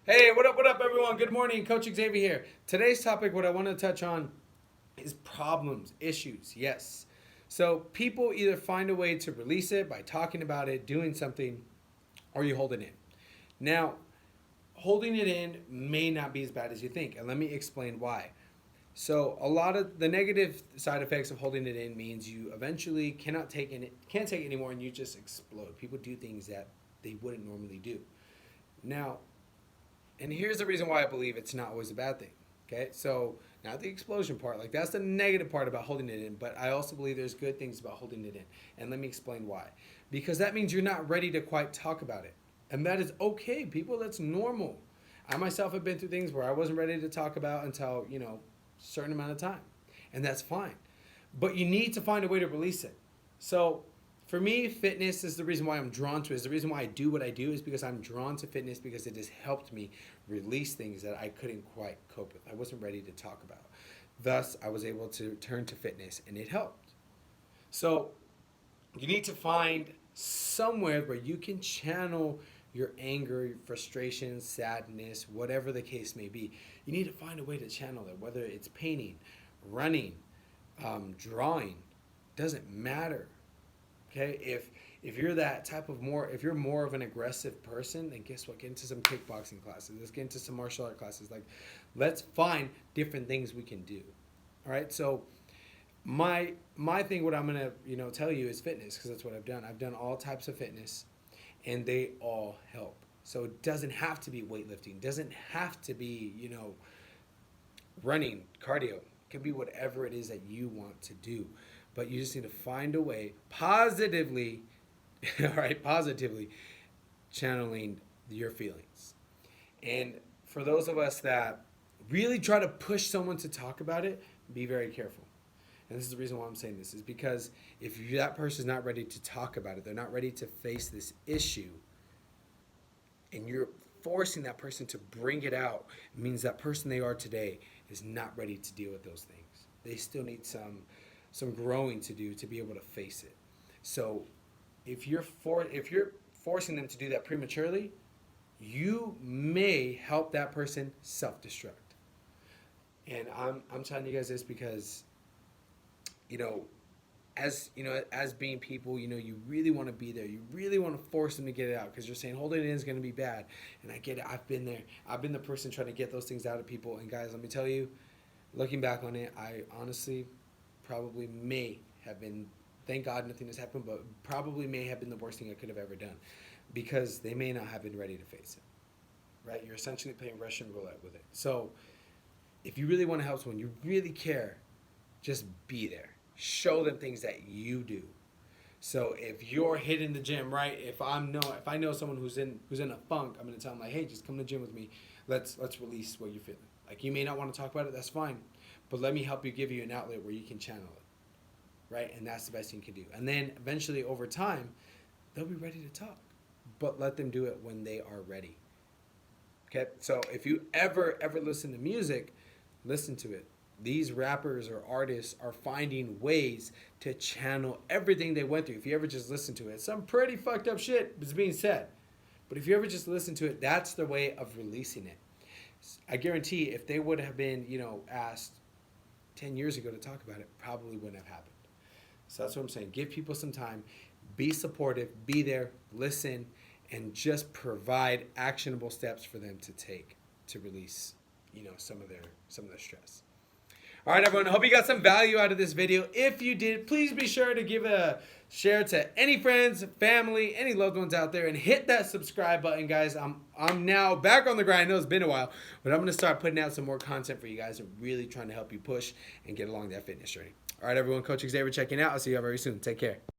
Hey, what up, everyone? Good morning. Coach Xavier here. Today's topic, what I want to touch on is problems, issues. Yes. So people either find a way to release it by talking about it, doing something, or you hold it in. Now, holding it in may not be as bad as you think, and let me explain why. So a lot of the negative side effects of holding it in means you eventually can't take it anymore, and you just explode. People do things that they wouldn't normally do. Now, and here's the reason why I believe it's not always a bad thing. Okay, so not the explosion part, like that's the negative part about holding it in, but I also believe there's good things about holding it in. And let me explain why. Because that means you're not ready to quite talk about it. And that is okay, people, that's normal. I myself have been through things where I wasn't ready to talk about until, a certain amount of time. And that's fine. But you need to find a way to release it. So for me, fitness is the reason why I'm drawn to it. Is the reason why I do what I do is because I'm drawn to fitness because it has helped me release things that I couldn't quite cope with. I wasn't ready to talk about. Thus, I was able to turn to fitness and it helped. So you need to find somewhere where you can channel your anger, your frustration, sadness, whatever the case may be. You need to find a way to channel it, whether it's painting, running, drawing, doesn't matter. Okay, if you're that type of if you're more of an aggressive person, then guess what? Get into some kickboxing classes. Let's get into some martial art classes. Like, let's find different things we can do. All right. So my thing, what I'm gonna tell you is fitness, because that's what I've done. I've done all types of fitness, and they all help. So it doesn't have to be weightlifting. Doesn't have to be running, cardio. It can be whatever it is that you want to do. But you just need to find a way positively, all right, positively channeling your feelings. And for those of us that really try to push someone to talk about it, be very careful. And this is the reason why I'm saying this, is because if that person's not ready to talk about it, they're not ready to face this issue, and you're forcing that person to bring it out, it means that person they are today is not ready to deal with those things. They still need some growing to do to be able to face it. So if you're forcing them to do that prematurely, you may help that person self-destruct. And I'm telling you guys this because you know as being people, you really want to be there. You really want to force them to get it out because you're saying holding it in is going to be bad. And I get it. I've been there. I've been the person trying to get those things out of people. And guys, let me tell you, looking back on it, I honestly probably may have been, thank God nothing has happened, but probably may have been the worst thing I could have ever done, because they may not have been ready to face it, right? You're essentially playing Russian roulette with it. So if you really want to help someone, you really care, just be there. Show them things that you do. So if you're hitting the gym, right? If I know someone who's in a funk, I'm gonna tell them like, hey, just come to the gym with me. Let's release what you're feeling. Like, you may not want to talk about it, that's fine. But let me help you, give you an outlet where you can channel it. Right? And that's the best thing you can do. And then eventually over time, they'll be ready to talk. But let them do it when they are ready. Okay? So if you ever listen to music, listen to it. These rappers or artists are finding ways to channel everything they went through. If you ever just listen to it, some pretty fucked up shit is being said. But if you ever just listen to it, that's the way of releasing it. I guarantee if they would have been, asked 10 years ago to talk about it, probably wouldn't have happened. So that's what I'm saying. Give people some time. Be supportive. Be there. Listen. And just provide actionable steps for them to take to release, some of their stress. All right, everyone. I hope you got some value out of this video. If you did, please be sure to give a share to any friends, family, any loved ones out there, and hit that subscribe button, guys. I'm now back on the grind. I know it's been a while, but I'm going to start putting out some more content for you guys and really trying to help you push and get along that fitness journey. All right, everyone. Coach Xavier checking out. I'll see you all very soon. Take care.